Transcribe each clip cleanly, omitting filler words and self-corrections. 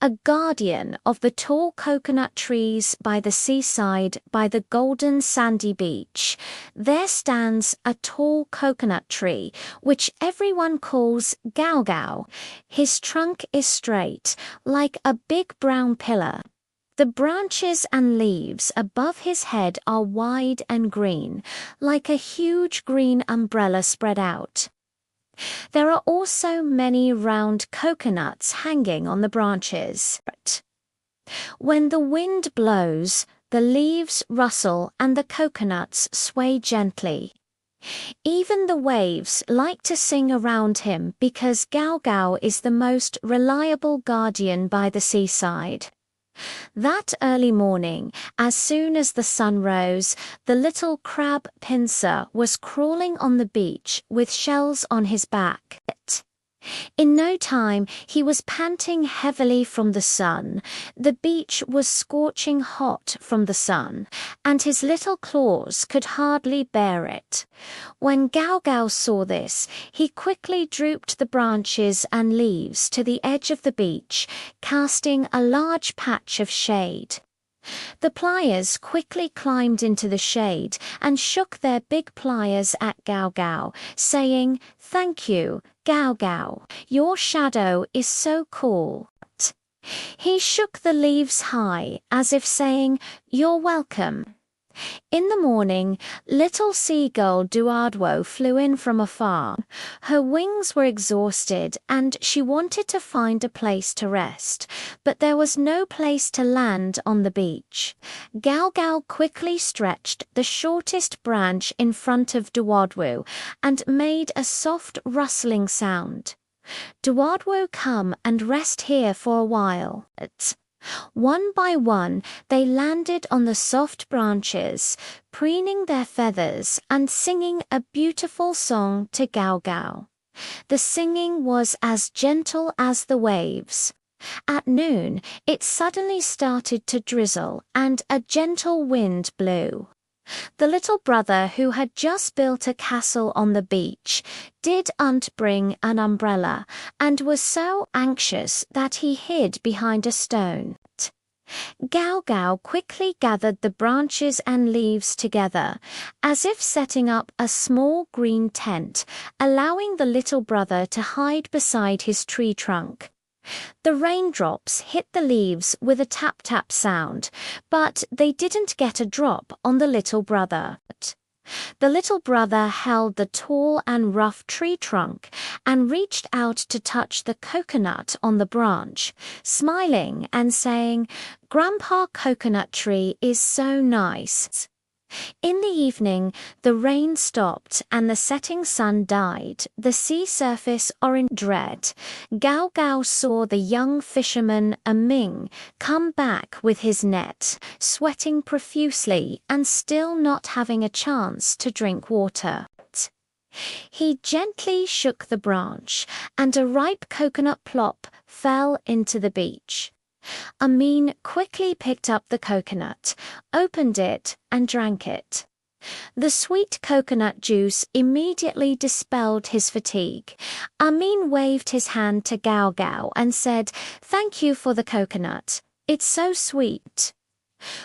A guardian of the tall coconut trees by the seaside, by the golden sandy beach, there stands a tall coconut tree, which everyone calls Gao Gao. His trunk is straight, like a big brown pillar. The branches and leaves above his head are wide and green, like a huge green umbrella spread out. There are also many round coconuts hanging on the branches. When the wind blows, the leaves rustle and the coconuts sway gently. Even the waves like to sing around him because Gao Gao is the most reliable guardian by the seaside. That early morning, as soon as the sun rose, the little crab pincer was crawling on the beach with shells on his back. In no time, he was panting heavily from the sun. The beach was scorching hot from the sun, and his little claws could hardly bear it. When Gao Gao saw this, he quickly drooped the branches and leaves to the edge of the beach, casting a large patch of shade. The pliers quickly climbed into the shade and shook their big pliers at Gao Gao, saying, "Thank you, Gao Gao. Your shadow is so cool." He shook the leaves high, as if saying, "You're welcome." In the morning, little seagull Duardwo flew in from afar. Her wings were exhausted and she wanted to find a place to rest, but there was no place to land on the beach. Gao Gao quickly stretched the shortest branch in front of Duardwo and made a soft rustling sound. "Duardwo, come and rest here for a while." One by one, they landed on the soft branches, preening their feathers and singing a beautiful song to Gao Gao. The singing was as gentle as the waves. At noon, it suddenly started to drizzle and a gentle wind blew. The little brother, who had just built a castle on the beach, didn't bring an umbrella and was so anxious that he hid behind a stone. Gao Gao quickly gathered the branches and leaves together, as if setting up a small green tent, allowing the little brother to hide beside his tree trunk. The raindrops hit the leaves with a tap-tap sound, but they didn't get a drop on the little brother. The little brother held the tall and rough tree trunk and reached out to touch the coconut on the branch, smiling and saying, "Grandpa Coconut Tree is so nice." In the evening, the rain stopped and the setting sun dyed the sea surface orange red. Gao Gao saw the young fisherman Ming come back with his net, sweating profusely and still not having a chance to drink water. He gently shook the branch, and a ripe coconut plop fell into the beach. Amin quickly picked up the coconut, opened it, and drank it. The sweet coconut juice immediately dispelled his fatigue. Amin waved his hand to Gao Gao and said, "Thank you for the coconut. It's so sweet."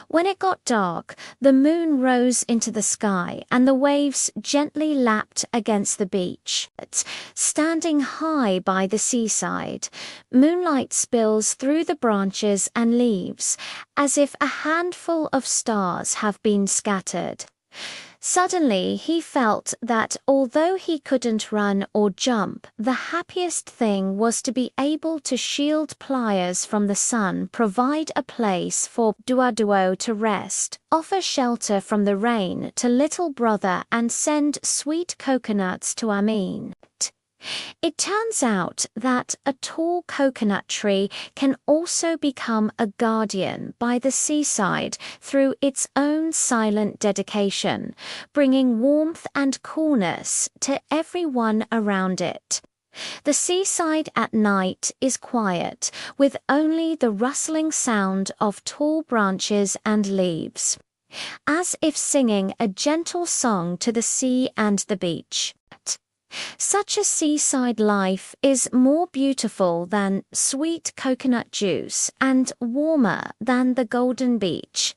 When it got dark, the moon rose into the sky and the waves gently lapped against the beach. Standing high by the seaside, moonlight spills through the branches and leaves, as if a handful of stars have been scattered. Suddenly he felt that although he couldn't run or jump, the happiest thing was to be able to shield pliers from the sun, provide a place for Duaduo to rest, offer shelter from the rain to little brother, and send sweet coconuts to Amin. It turns out that a tall coconut tree can also become a guardian by the seaside through its own silent dedication, bringing warmth and coolness to everyone around it. The seaside at night is quiet, with only the rustling sound of tall branches and leaves, as if singing a gentle song to the sea and the beach. Such a seaside life is more beautiful than sweet coconut juice and warmer than the golden beach.